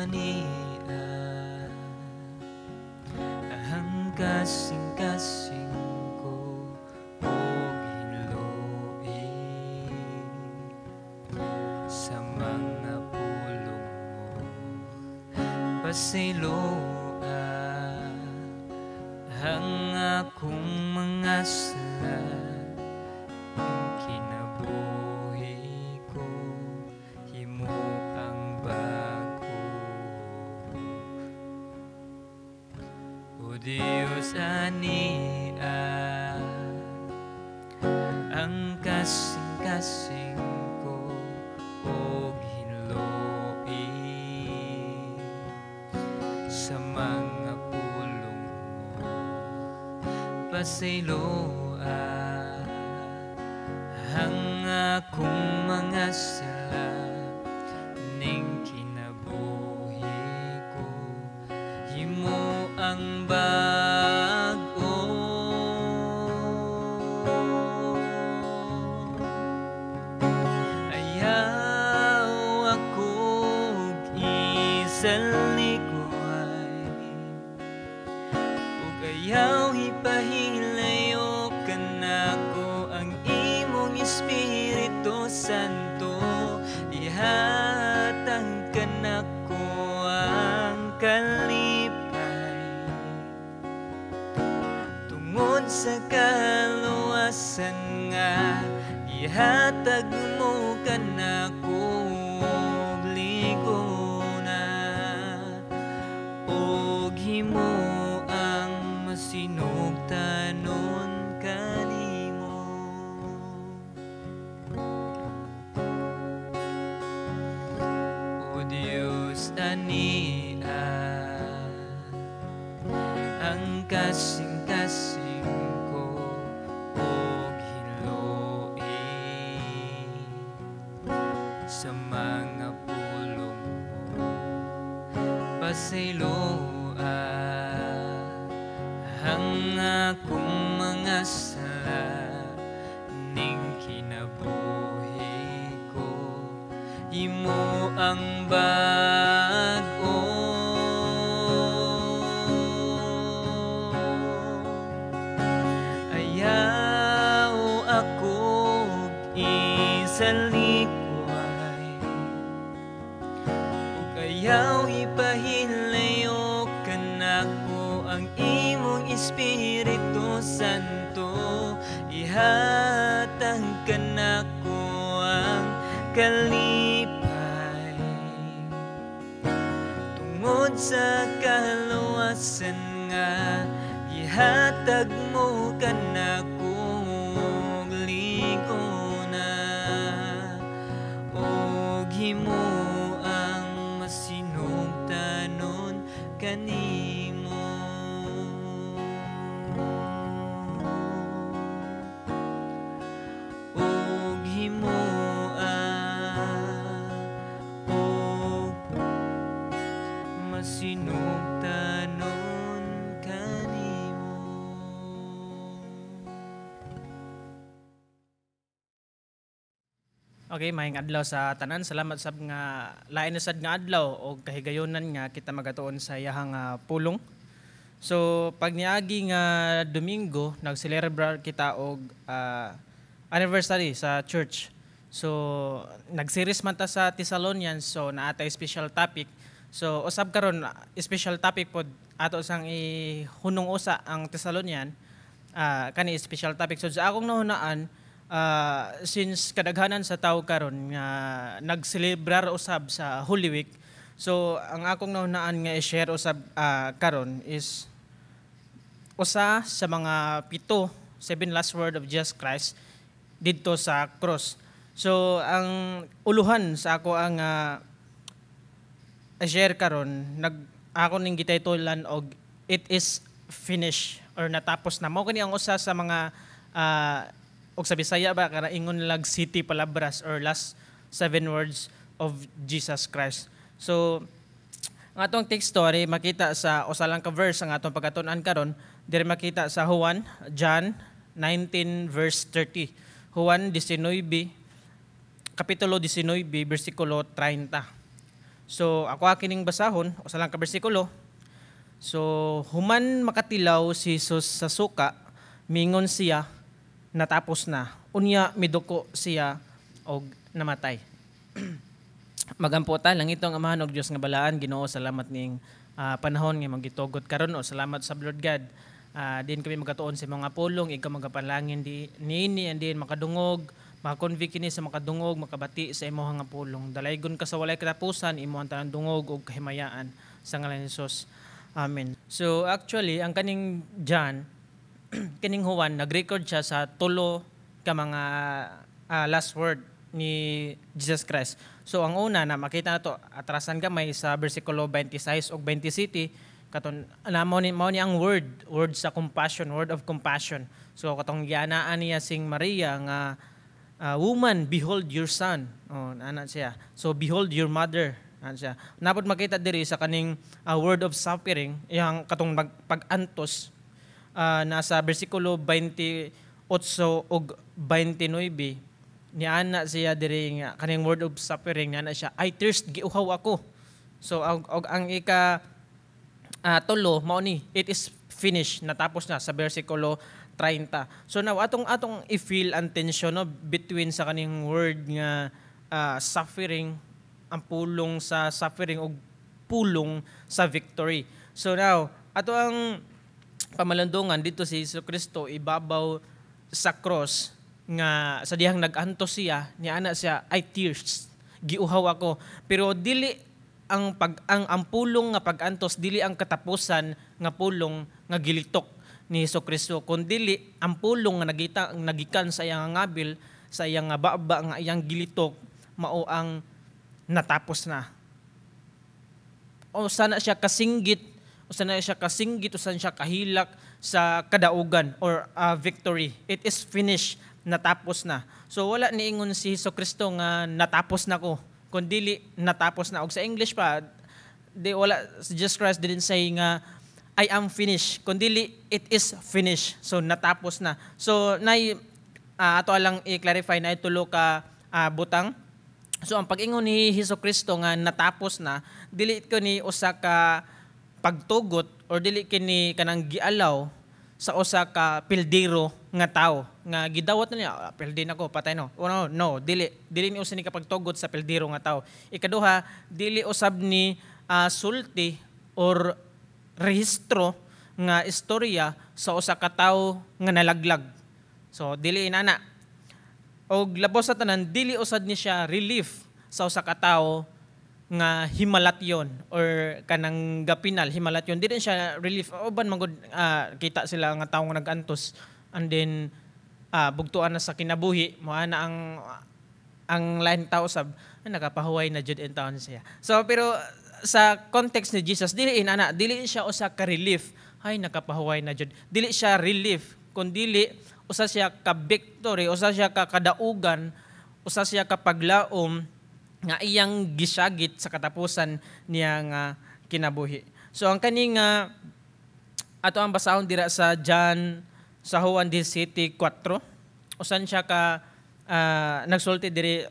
ania ang kasing-kasing ko o hinloi sa mga pulong mo pasiloa ang akong mga sala ang kinabuhi ko himo ang bago o Diyos ania ang kasing-kasing ko o hinloi sa mga pulong mo pasiloa ang akong mga sala ning kinabuhi ko himo ang bago ayaw akong isalikuay ug ayaw ipahilayo kanako ang imong Espiritu Santo ihatag kanako ang kalipay tungod sa kaluwasan nga ihatag mo kanako og ligona og himo ang masinugtanon kanimo o Diyos ania ang kasing-kasing ko og hinloi sa mga pulong mo pasiloa ang akong mga sala ning kinabuhi ko himo ang bago ayaw akong isalikuay ug ayaw ipahilayo kanako ang imong Espiritu Santo ihatag kanako ang kalipay tungod sa kaluwasan nga ihatag mo kanako og ligona og himo ang masinugtanon kanimo og himo og masinugtanon kanimo. Okay, maayong adlaw sa tanan. Salamat sab nga lain na sad nga adlaw o kahigayonan nga kita magatuon sa iyahang pulong. So pag niagi nga Domingo nag-celebrate kita og anniversary sa church. So nag-series man ta sa Thessalonians so naatay special topic. So usab karon special topic pod ato sang ihunong usa ang Thessalonian kani special topic. So sa akong nahunaan since kadaghanan sa tao karon nga nagselebrar usab sa Holy Week. So ang akong nahunaan nga i-share usab karon is usa sa mga 7 last word of Jesus Christ didto sa cross. So ang uluhan sa ako ang i-share karon ako ning gitaytolan og it is finished or natapos na. Mao kani ang usa sa mga og sa Bisaya ba kana ingon lag city palabras or last 7 words of Jesus Christ. So ang atong text story makita sa usa lang ka verse ang atong pagkatun-an karon, diri makita sa John 19 verse 30. Juan 19 kapitulo 19 bersikulo 30. So ako kining basahon usa lang ka bersikulo. So human makatilaw si Jesus sa suka, mingon siya, natapos na. Unya miduko siya og namatay. Magampo ta lang itong amahan og Dios nga balaan. Ginoo, salamat ning panahon nga magitugot karon, o salamat sa Lord God. Din kami magatuon sa mga pulong, ikaw magapanalangin niini and din makadungog, makakonvict kini sa makadungog, makabati sa imong nga pulong. Dalaygon ka sa walay katapusan, imong tanang dungog ug kahimayaan sa ngalan ni Jesus. Amen. So actually ang kaning John kining Juan nag-record siya sa tulo ka mga last word ni Jesus Christ. So ang una na makita nato atrasan gamay sa bersikulo 26 ug 27 katon mao ni ang word sa compassion, word of compassion. So katong gianaan niya sing Maria nga woman, behold your son. Ana siya. So behold your mother. Ana siya. Napod makita diri sa kaning word of suffering, yang katong pag-antos nasa bersikulo 28 ug 29. Niana siya diri nga kaning word of suffering niana siya, I thirst, giuhaw ako. So ang ika tulo mao ni, it is finished, natapos na sa bersikulo 30. So now atong i-feel ang tension no, between sa kaning word nga suffering, ang pulong sa suffering ug pulong sa victory. So now ato ang pamalandungan dito si Jesucristo ibabaw sa cross nga sa dihang nag-antos siya, niana siya, I thirst, giuhaw ako. Pero dili ang pulong nga pag-antos, dili ang katapusan nga pulong nga gilitok ni Jesucristo, kundi ang pulong nga nagikan sa iyang ngabil, sa iyang baba nga iyang gilitok, mao ang natapos na. O sana siya kasinggit, o sana siya kahilak sa kadaugan or victory. It is finished, natapos na. So wala niingon si Jesucristo nga natapos na ko, kundi natapos na. Og sa English pa, si Jesus Christ didn't say nga I am finished, kundi it is finished. So natapos na. So ato lang i-clarify na itulo ka butang. So ang pag-ingon ni Jesucristo nga natapos na, dili ko ni usa ka pagtugot or dili kini kanang gialaw sa usa ka pildero nga tao nga gidawat na niya, pildi na ko, patay no. No, dili ni usa ni kapagtugot sa pildero nga tao. Ikaduha, dili usab ni sulti or rehistro nga istorya sa usa ka tawo nga nalaglag. So dili inana. Og labos sa tanan, dili usad ni siya relief sa usa ka tawo nga himalatyon or kanang gapinal himalatyon. Dili siya relief. Uban magud kita sila nga tawo nga nag-antos and then bugtuan na sa kinabuhi, mo ana ang lain tao sab nakapahuway na jud in town siya. So pero sa context ni Jesus, dili siya usa ka relief, ay nakapahuway na jud. Dili siya relief, kundi usa siya ka victory, usa siya ka kadaugan, usa siya ka paglaom nga iyang gisagit sa katapusan niya nga kinabuhi. So ang kaning ato ang basahon dira sa John sa Juan 17:4, usan siya ka nagsulti diri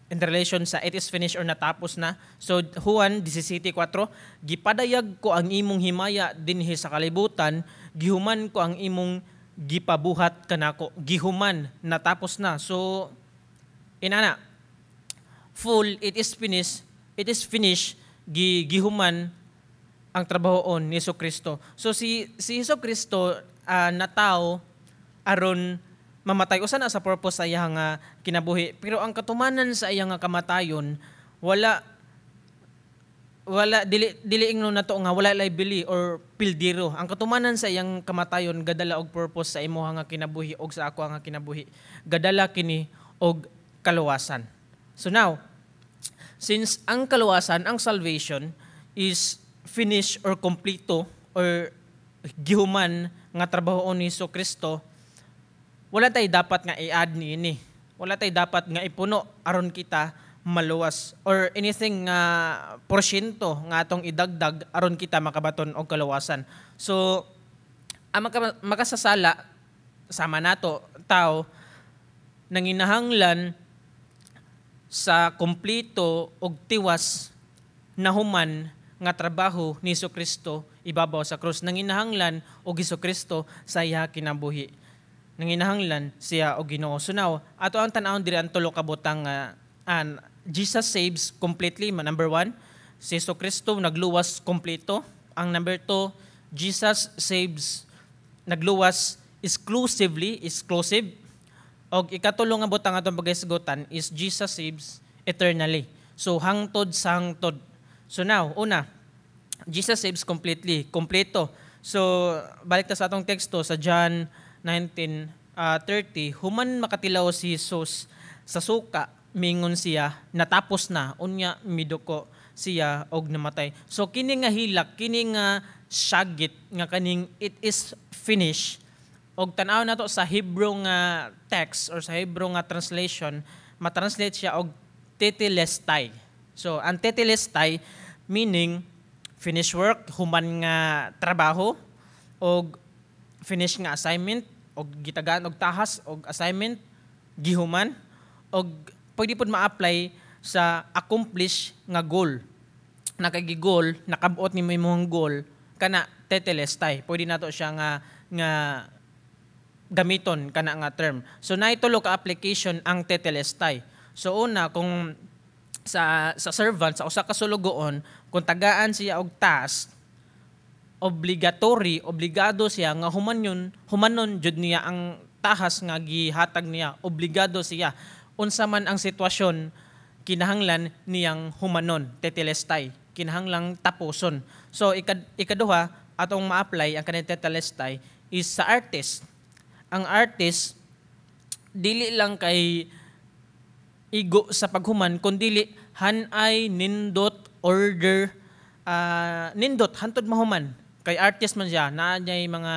in relation sa it is finished or natapos na. So Juan 17:4, gipadayag ko ang imong himaya dinhi sa kalibutan, gihuman ko ang imong gipabuhat kanako. Gihuman, natapos na. So inana, full, it is finished, gihuman ang trabahoon ni Jesucristo. So si Jesucristo na tao aron mamatay usa na sa purpose sa iyang kinabuhi, pero ang katumanan sa iyang kamatayon wala dili ingnon nato nga wala liability or pildiro. Ang katumanan sa iyang kamatayon gadala og purpose sa imo nga kinabuhi og sa ako nga kinabuhi, gadala kini og kaluwasan. So now, since ang kaluwasan, ang salvation is finished or kompleto or gihuman nga trabaho ni Jesucristo, wala tay dapat nga i-add niini. Wala tay dapat nga ipuno aron kita maluwas or anything nga porsyento nga atong idagdag aron kita makabaton og kaluwasan. So ang makasasala sama nato tao nanginahanglan sa kompleto og tiwas nahuman nga trabaho ni Jesucristo ibabaw sa krus. Nanginahanglan og Jesucristo sa iya kinabuhi. Nanginahanglan siya og Ginoo. So now, ato ang tan-awon diri ang tulo ka butang Jesus saves completely. Number 1, si Jesucristo nagluwas kompleto. Ang number 2, Jesus saves nagluwas exclusive. Og ikatulo nga butang atong paghisgutan is Jesus saves eternally. So hangtod sa hangtod. So now, una, Jesus saves completely, kompleto. So balik ta sa atong teksto sa John 19:30, human makatilaw si Jesus sa suka, mingon siya, natapos na, unya miduko siya og namatay. So kini nga hilak, kini nga syagit nga kaning it is finished. Og tan-aw nato sa Hebrew nga text or sa Hebrew nga translation, matranslate siya og tetelestai. So ang tetelestai meaning finish work, human nga trabaho og finish nga assignment og gitagaan og tahas og assignment gihuman og pwede pud ma-apply sa accomplish nga goal. Nakagigol, nakabot ni mo imong goal kana tetelestai. Pwede nato siya nga gamiton kana nga term. So naitulo ka application ang tetelestai. So una, kung sa servant sa usa ka sulugoon, kung tagaan siya og task, obligado siya nga humanon jud niya ang tahas nga gihatag niya, obligado siya. Unsa man ang sitwasyon, kinahanglan niyang humanon, tetelestai, kinahanglang tapuson. So ikaduha atong ma-apply ang kanang tetelestai is sa artist. Ang artist dili lang kay igo sa paghuman kundi hanay nindot order nindot hantod mahuman kay artist man siya naa niya mga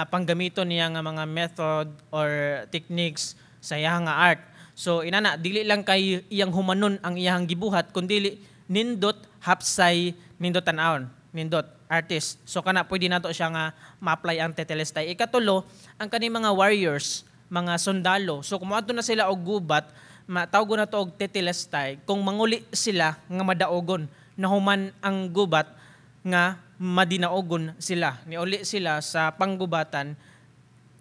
panggamiton niya nga mga method or techniques sa iyang nga art. So inana dili lang kay iyang humanon ang iyang gibuhat kundi nindot hapsay nindot tan-awon nindot artist. So kana pwede nato siya nga ma-apply ang tetelestai. Ikatulo, ang kani mga warriors, mga sundalo. So kung moadto na sila og gubat, matawag na to og tetelestai. Kung manguli sila nga madaogon, nahuman ang gubat nga madinaogon sila. Niuli sila sa panggubatan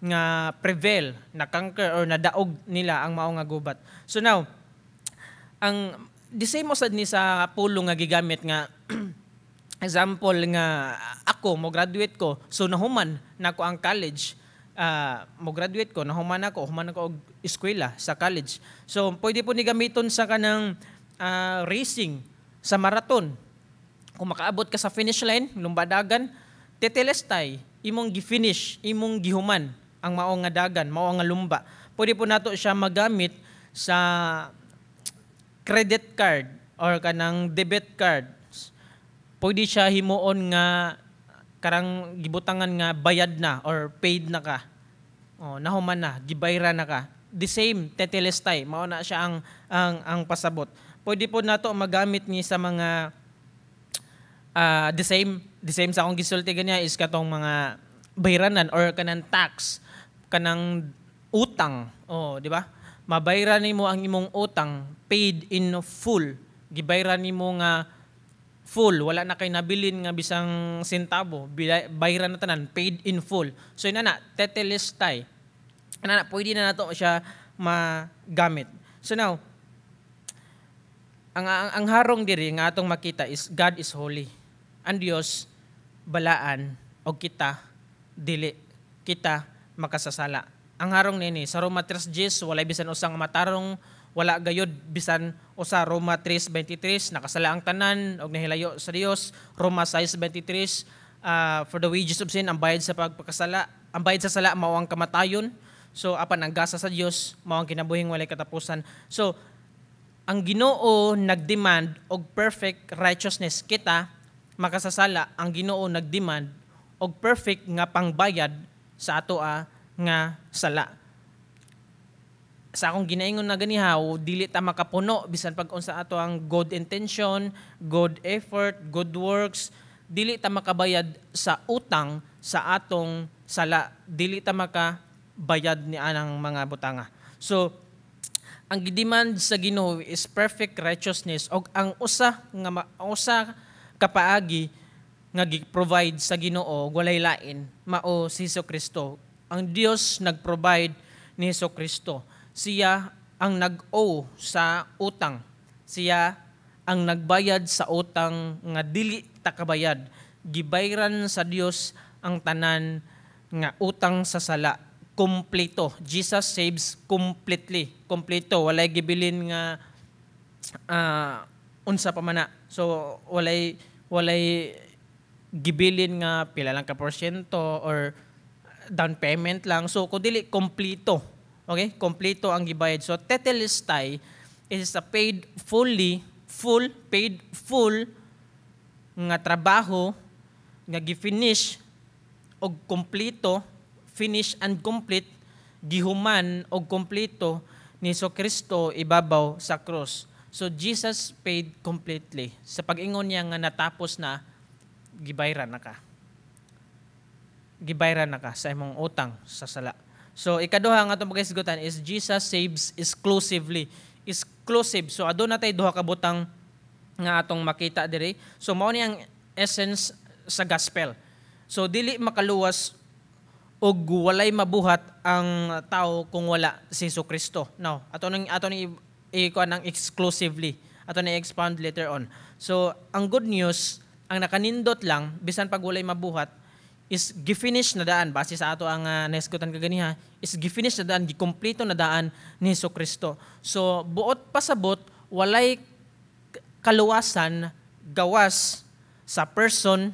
nga prevail, na conquer or nadaog nila ang mao nga gubat. So now, ang the same osad ni sa pulong nga gigamit nga example nga ako mo graduate ko, so nahuman nako ang college, mo graduate ko, human ako og eskwela sa college. So pwede po ni gamiton sa kanang racing sa marathon. Kung makaabot ka sa finish line, lumbadagan, tetelestai, imong gi-finish, imong gihuman ang mao nga dagan, mao nga lumba. Pwede po nato siya magamit sa credit card or kanang debit card. Pwede siya himuon nga karang gibutangan nga bayad na or paid na ka. Nahuman na, gibayra na ka. The same tetelestai, mao na siya ang pasabot. Pwede po nato magamit ni sa mga the same sa akong gisulti ganiya is katong mga bayranan or kanang tax, kanang utang. Di ba? Mabayran nimo ang imong utang paid in full. Gibayran nimo nga full, wala na kay nabilin nga bisang sentabo, bayran na tanan, paid in full. So inana, tetelestai. Inana, pwede na nato siya magamit. So now, ang harong diri nga atong makita is God is holy. Ang Dios balaan og kita dili kita makasasala. Ang harong nini sa Roma 3:10 walay bisan usang matarong, wala gayud bisan usa. Roma 3:23 nakasala ang tanan og nahilayo sa Dios. Roma 6:23 for the wages of sin, ang bayad sa pagpakasala, ang bayad sa sala mao ang kamatayon. So apan ang gasa sa Dios mao ang kinabuhing walay katapusan. So ang Ginoo nagdemand og perfect righteousness, kita makasasala. Ang Ginoo nagdemand og perfect nga pangbayad sa atoa nga sala. Sa akong ginaingon na ganiha, dili ta makapuno bisan pag unsa ato ang good intention, good effort, good works, dili ta makabayad sa utang sa atong sala, dili ta makabayad ni anang mga butanga. So ang gidemand sa Ginoo is perfect righteousness og ang usa ka paagi nga gi-provide sa Ginoo walay lain mao si Hesukristo. Ang Dios nag-provide ni Hesukristo. Siya ang nag-owe sa utang. Siya ang nagbayad sa utang nga dili ta kabayad. Gibayran sa Dios ang tanan nga utang sa sala. Kompleto. Jesus saves completely. Kompleto. Walay gibilin nga unsa pa man na. So walay gibilin nga pila lang ka porsyento or down payment lang. So kung dili kompleto. Okay? Kompleto ang gibayad. So tetelestai is a paid full nga trabaho nga gi-finish og kompleto, finish and complete gihuman og kompleto ni Hesukristo ibabaw sa cross. So Jesus paid completely. Sa pag-ingon niya nga natapos na, gibayran na ka. Gibayran na ka sa imong utang sa sala. So ikaduha nga itong pagkasigutan is Jesus saves exclusively. Exclusive. So aduna tay duha ka butang nga atong makita diri. So mao ni ang essence sa gospel. So dili makaluwas og walay mabuhat ang tao kung wala si Hesukristo. Now, ato ni ikuan ang exclusively. Ato ni expound later on. So ang good news, ang nakanindot lang bisan pag walay mabuhat is gifinish na daan base sa ato ang naisgutan kaganiha is gifinish na daan, gikompleto na daan ni Hesukristo. So buot pasabot walay kaluwasan gawas sa person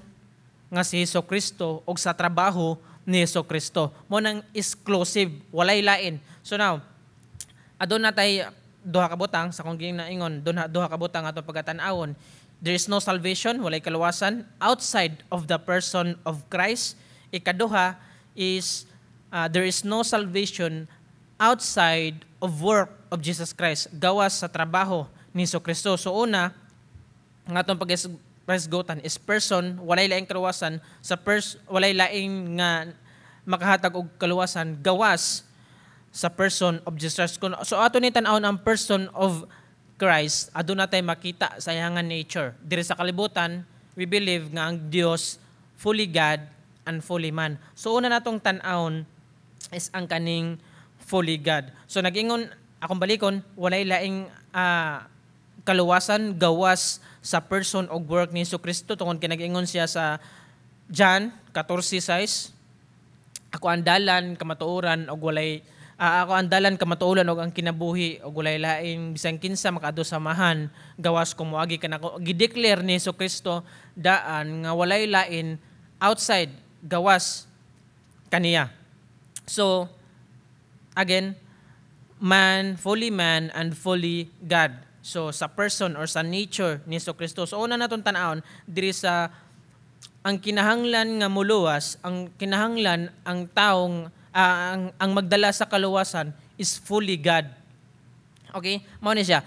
nga si Hesukristo o sa trabaho ni Hesukristo. Mo nang exclusive, walay lain. So now, adon natay duha ka butang sa kung ginaingon, duha ka butang ato pagatan-awon. There is no salvation, walay kaluwasan outside of the person of Christ. Ikaduha is there is no salvation outside of work of Jesus Christ, gawas sa trabaho ni Hesukristo. So una, ang atong pag-resgotan is person, walay laing kaluwasan sa walay laing nga makahatag og kaluwasan gawas sa person of Jesus Christ. So ato ni tan-awon ang person of Christ, aduna tay makita sa iyangan nature. Diri sa kalibutan, we believe nga ang Dios fully God and fully man. So una natong tan-awon is ang kaning fully God. So nag-ingon akong balikon, walay laing kaluwasan gawas sa person o work ni Hesukristo tungod kay nag-ingon siya sa John 14:6. Ako andalan kamatuoran og walay ako andalan kamatuolan og ang kinabuhi og walay laing bisan kinsa makaadto samahan gawas kung moagi kanako. Gi-declare ni Hesukristo daan nga walay lain outside gawas kaniya. So again, man and fully God. So sa person or sa nature ni Hesukristo. So una naton tan-awon diri sa ang kinahanglan nga muluwas, ang kinahanglan ang taong ang magdala sa kaluwasan is fully God. Okay? Mao ni siya.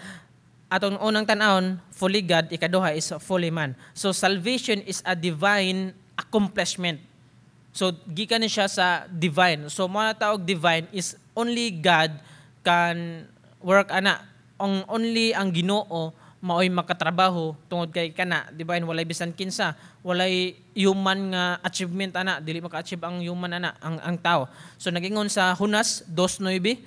Atong unang tan-awon, fully God, ikaduha is fully man. So salvation is a divine accomplishment. So gikan ni siya sa divine. So mao na tawag divine is only God can work ana. Only ang Ginoo maoy makatrabaho tungod kay kana, divine, walay bisan kinsa, walay human nga achievement ana, dili maka-achieve ang human ana, ang tao. So nagingon sa Hunas 2:9,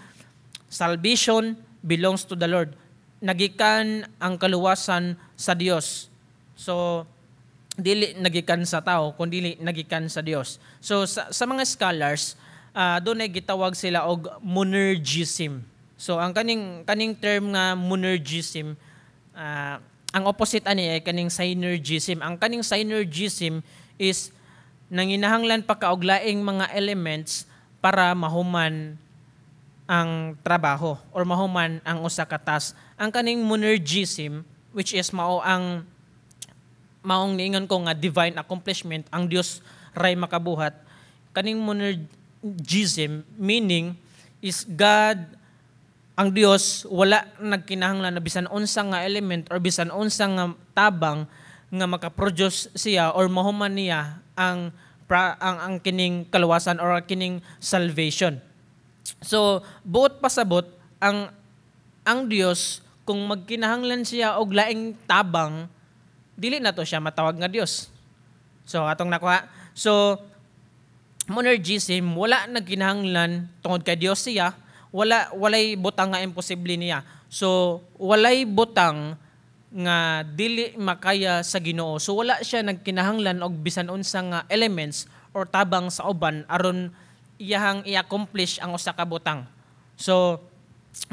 salvation belongs to the Lord. Nagikan ang kaluwasan sa Dios. So dili nagikan sa tao kundi nagikan sa Dios. So sa mga scholars, doon ay gitawag sila og monergism. So ang kaning term nga monergism, ang opposite ani ay kaning synergism. Ang kaning synergism is nanginahanglan pa kauglaing mga elements para mahuman ang trabaho or mahuman ang usa ka task. Ang kaning monergism, which is maong niingon ko nga divine accomplishment, ang Dios ray makabuhat. Kaning monergism meaning is God, ang Dios wala nagkinahanglan na bisan unsa nga element or bisan unsa nga tabang nga makaproduce siya or mahuman niya ang kining kaluwasan or kining salvation. So buot pasabot ang ang Dios kung magkinahanglan siya og laing tabang, dili na to siya matawag nga Dios. So atong nakuha. So monergism wala nagkinahanglan tungod kay Dios siya, walay butang nga imposible niya. So walay butang nga dili makaya sa Ginoo. So wala siya nagkinahanglan og bisan unsa nga elements or tabang sa uban aron iyahang i-accomplish ang usa ka butang. So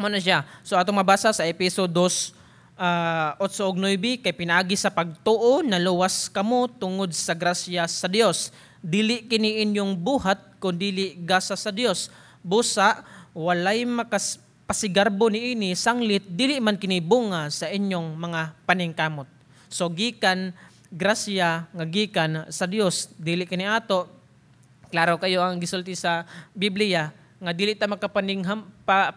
mo na siya. So atong mabasa sa Epeso 2:8 ug 9, kay pinaagi sa pagtuo na luwas kamo tungod sa grasya sa Dios. Dili kini inyong buhat kundi gasa sa Dios. Busa walay pasigarbo niini sanglit dili man kini bunga sa inyong mga paningkamot. So gikan grasya nga gikan sa Dios, dili kini ato. Klaro kayo ang gisulti sa Biblia nga dili ta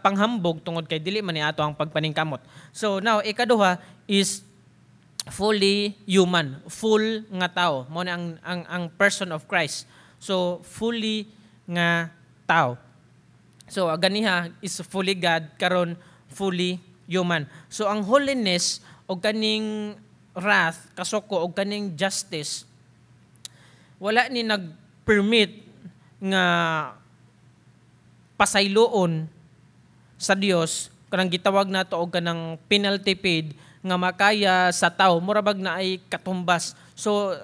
panghambog tungod kay dili man ni ato ang pagpaningkamot. So now ikaduha is fully human, full nga tao. Mo na ang person of Christ. So fully nga tao. So ganiha is fully God karon fully human. So ang holiness o kaning wrath kasoko o kaning justice wala ni nag-permit nga pasayloon sa Dios kanang gitawag nato og kanang penalty paid nga makaya sa tao mura bag na ay katumbas. So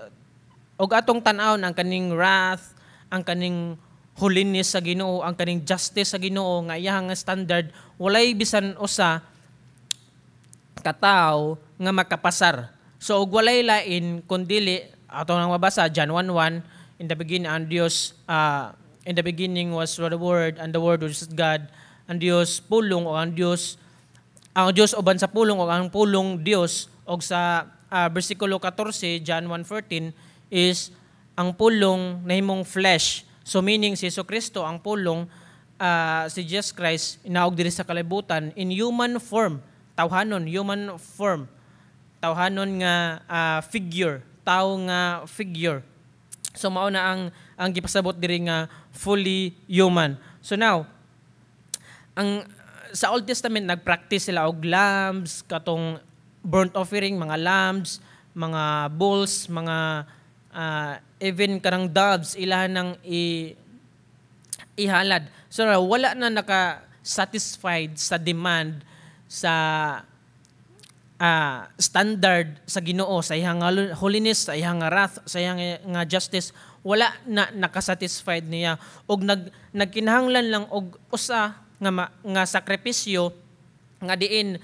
og atong tan-awon ang kaning wrath, ang kaning holiness sa Ginoo, ang kaning justice sa Ginoo nga iyang standard walay bisan usa ka tawo nga makapasar. So og walay lain kundi atong nang mabasa John 1:1, in the beginning ang Dios in the beginning was the Word, and the Word was God. Ang Dios pulong o ang Dios uban sa pulong o ang pulong Dios. O sa versikulo 14, John 1:14 is ang pulong nahimong flesh. So meaning si Jesucristo ang pulong, si Jesus Christ inaog diri sa kalibutan in human form, human form. Tawhanon nga figure, tao nga figure. So mao na ang gipasabot diri nga fully human. So now, sa Old Testament nagpractice sila og lambs, katong burnt offering, mga lambs, mga bulls, mga even karang doves ilahan nang ihalad. So wala na naka-satisfied sa demand sa standard sa Ginoo, sa iyang holiness, sa iyang wrath, sa iyang nga justice, wala na nakasatisfied niya og nagkinahanglan lang og usa nga sakripisyo nga diin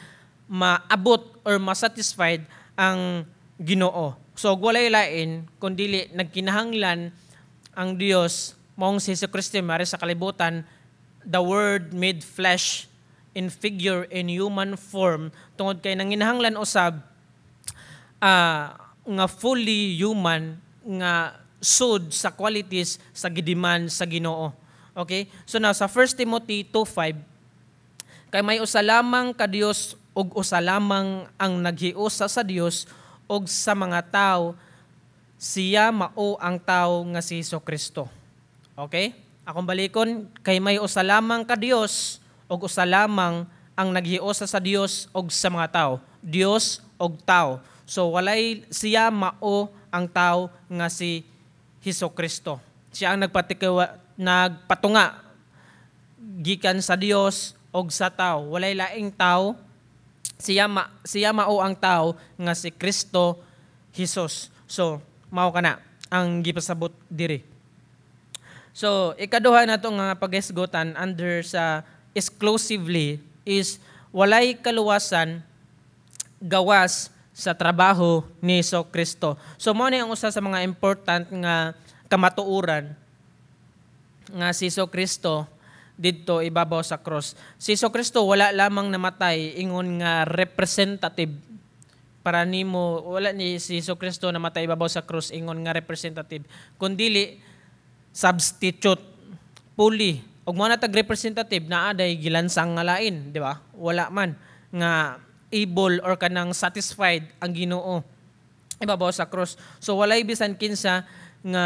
maabot or masatisfied ang Ginoo. So walay lain kundi nagkinahanglan ang Dios maong si Jesucristo mari sa kalibutan, the Word made flesh in figure, in human form, tungod kay nanginahanglan usab nga fully human nga sud sa qualities sa gidiman sa Ginoo. Okay? So now sa 1 Timothy 2:5, kay may usa lamang ka Dios ug usa lamang ang naghiusa sa Dios ug sa mga tao, siya mao ang tao nga si Jesucristo. Okay? Akong balikon, kay may usa lamang ka Dios ug usa lamang ang naghiusa sa Dios ug sa mga tao. Dios ug tao. So walay siya mao ang tao nga si Jesucristo. Siya ang nagpatunga gikan sa Dios ug sa tao. Walay laing tao. Siya mao ang tao nga si Kristo Jesus. So mao kana ang gipasabot diri. So ikaduha nato nga paghisgutan under sa exclusively is walay kaluwasan gawas sa trabaho ni Jesucristo. So mao ni ang usa sa mga important nga kamatuoran nga si Jesucristo didto ibabaw sa cross. Si Jesucristo wala lamang namatay ingon nga representative para nimo, wala ni si Jesucristo namatay ibabaw sa cross ingon nga representative, kundi substitute, fully. Og mo na tag representative naa day gilansang nga lain, di ba? Wala man nga able or kanang satisfied ang Ginoo ibabaw sa cross. So walay bisan kinsa nga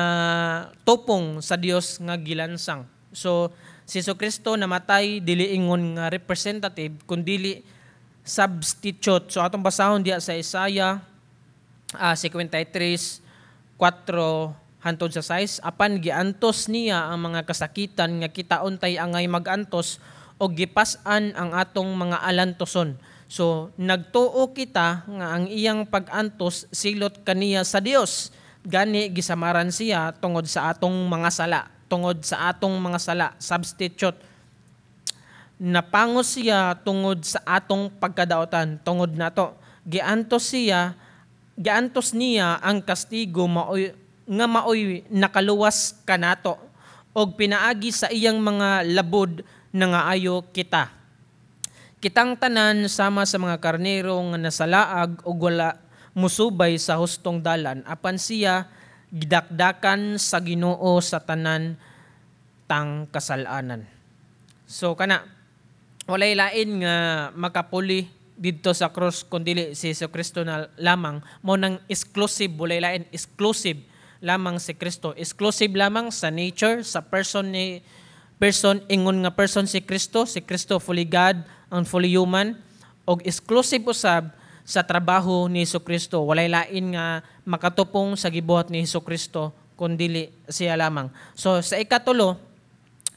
tupong sa Dios nga gilansang. So si Jesucristo namatay dili ingon nga representative kundi substitute. So atong basahon diya sa Isaiah 53:4 hantod sa 6, apan giantos niya ang mga kasakitan nga kita untay angay magantos o gipas-an ang atong mga alantoson. So nagtuo kita nga ang iyang pag-antos silot kaniya sa Dios. Gani gisamaran siya tungod sa atong mga sala, tungod sa atong mga sala, substitute. Napangos siya tungod sa atong pagkadaotan, tungod nato. Giantos niya ang kastigo nga maoy nakaluwas kanato og pinaagi sa iyang mga labod na ngaayo kita. Kitang tanan sama sa mga karnero nga nasalaag og wala musubay sa hustong dalan, apan siya gidakdakan sa Ginoo sa tanan tang kasalanan. So kana walay lain nga makapuli didto sa cross kundi si Jesucristo na lamang, mo nang exclusive, walay lain exclusive lamang si Kristo. Exclusive lamang sa nature, sa person, ingon nga person si Kristo fully God and fully human, og exclusive usab sa trabaho ni Jesucristo. Walay lain nga makatupong sa gibuhat ni Jesucristo kundi siya lamang. So sa ikatulo,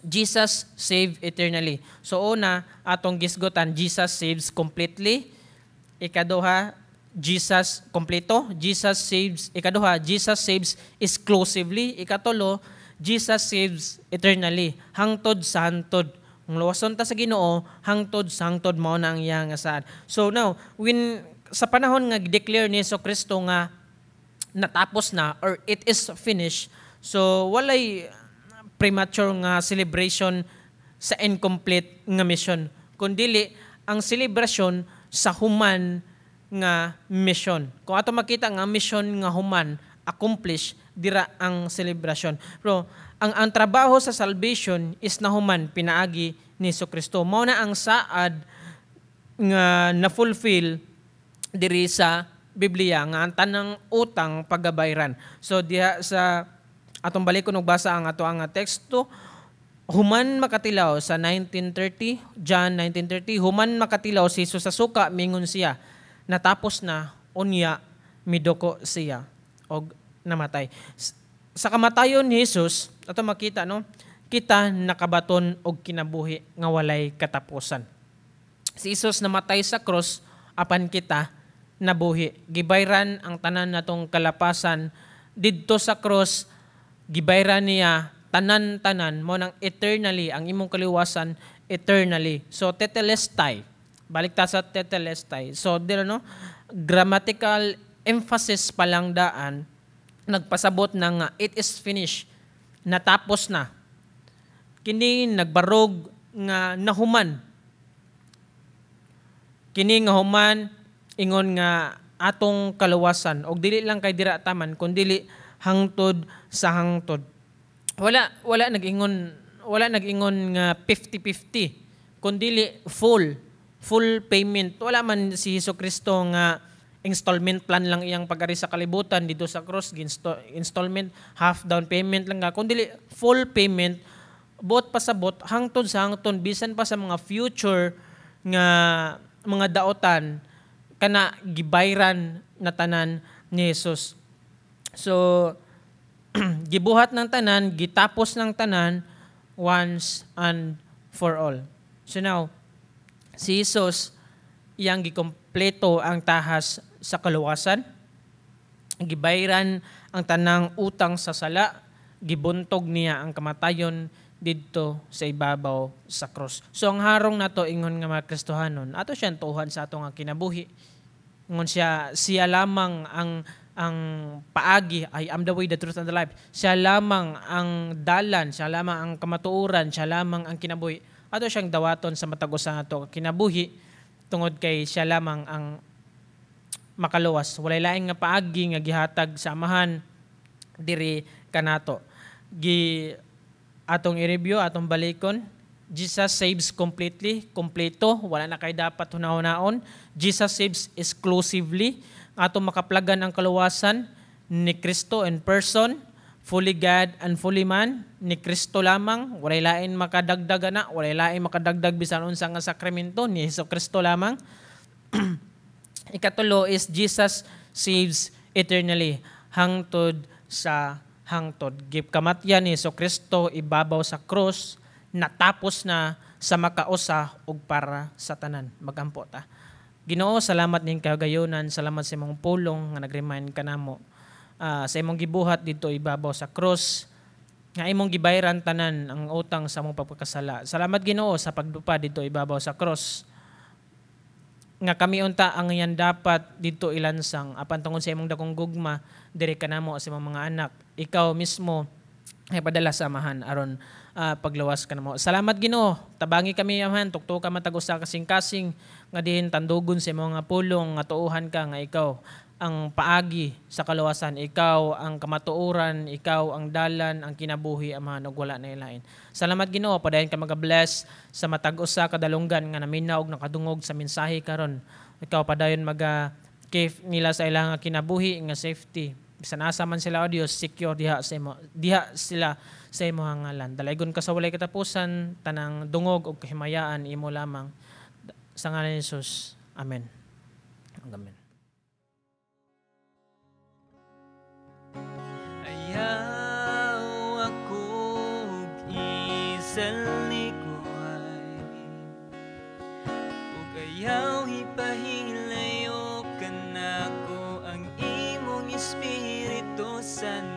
Jesus save eternally. So una, atong gisgotan, Jesus saves completely. Ikaduha, Jesus kompleto, Jesus saves. Ikaduha, Jesus saves exclusively. Ikatulo, Jesus saves eternally. Hangtod sa hangtod. Ang luwason ta sa Ginoo, hangtod sa hangtod mao na ang iyang asaad. So now, when sa panahon nga declare ni Jesucristo nga natapos na or it is finished, so walay premature nga celebration sa incomplete nga mission, kundi ang celebration sa human nga mission. Kung ato makita nga mission nga human accomplish, dira ang celebration. Pero ang trabaho sa salvation is na human pinaagi ni Jesucristo. Mao na ang saad nga na-fulfill diri sa Biblia nga ang tanang utang pagabayran. So diha sa atong balikon og basa ang ato ang teksto, human makatilaw sa 1930, John 19:30, human makatilaw si Jesus sa suka, mingon siya, natapos na, unya midoko siya og namatay. Sa kamatayon ni Jesus, ato makita no, kita nakabaton og kinabuhi nga walay katapusan. Si Jesus namatay sa cross apan kita nabuhi. Gibayran ang tanan natong kalapasan didto sa cross, gibayran niya tanan-tanan mo nang eternally ang imong kaliwasan eternally. So tetelestai, balik ta sa tetelestai. So dilo no, grammatical emphasis pa lang daan nagpasabot na nga it is finished, natapos na. Kini nagbarog nga nahuman. Kini nga human ingon nga atong kaluwasan og dili lang kay dira taman kundi hangtod sa hangtod. Wala nag-ingon nga 50-50 kundi full payment. Wala man si Jesucristo nga installment plan lang iyang pag-ari sa kalibutan dito sa cross, installment, half down payment lang nga, kundi full payment, bot pasabot, hangtod sa hangtod, bisan pa sa mga future nga mga daotan, kana gibayran na tanan ni Jesus. So, gibuhat ng tanan, gitapos ng tanan, once and for all. So now, si Jesus, iyang gikompleto ang tahas sa kaluwasan, gibayran ang tanang utang sa sala, gibuntog niya ang kamatayon didto sa ibabaw sa cross. So ang harong nato ingon nga mga Kristohanon, ato siyang tuhan sa atong kinabuhi. Ingon siya lamang ang paagi, I am the way, the truth, and the life. Siya lamang ang dalan, siya lamang ang kamatuoran, siya lamang ang kinabuhi. Ato siyang dawaton sa matagos sa ato kinabuhi, tungod kay siya lamang ang makaluwas. Walay laing nga paagi nga gihatag sa amahan diri kanato. Atong i-review, atong balikon, Jesus saves completely, kompleto, wala na kay dapat hunahon-naon. Jesus saves exclusively. Atong makaplagan ang kaluwasan ni Kristo in person, fully God and fully man, ni Kristo lamang, walay lain makadagdag na, walay lain makadagdag bisan unsa nga sakramento, ni Jesucristo lamang. Ikatulo is Jesus saves eternally, hangtod sa hangtod. Gikamatyan ni Kristo ibabaw sa krus, natapos na sa makausa ug para sa tanan. Magampo ta. Ginoo, salamat ning kagayonan, salamat sa imong pulong nga nag-remind kanamo sa imong gibuhat dito ibabaw sa krus, nga imong gibayran tanan ang utang sa among pagkakasala. Salamat Ginoo sa pagdupad dito ibabaw sa krus, nga kami unta ang yan dapat dito ilansang apan tungod sa imong dakong gugma diri kanamo sa imong mga anak. Ikaw mismo ay padala sa amahan aron paglawas kanamo. Salamat Ginoo, tabangi kami amahan, tuktukan matag usa kasing-kasing nga diin tandugon sa imong nga pulong nga tuuhan ka nga ikaw ang paagi sa kaluwasan, ikaw ang kamatuoran, ikaw ang dalan, ang kinabuhi amahan ug wala na ilain. Salamat Ginoo, padayon ka mag-bless sa matag usa kadalunggan nga naminaw og nakadungog sa mensahe karon. Ikaw padayon maga-keep nila sa ilang kinabuhi nga safety. Bisan asa man sila o Dios, secure diha sila sa imong ngalan. Dalaygon ka sa walay katapusan, tanang dungog ug kahimayaan imo lamang sa ngalan ni Jesus. Amen. Amen. Ayaw akong isalikuay, ug ayaw ipahilayo kanako ang imong Espiritu Santo.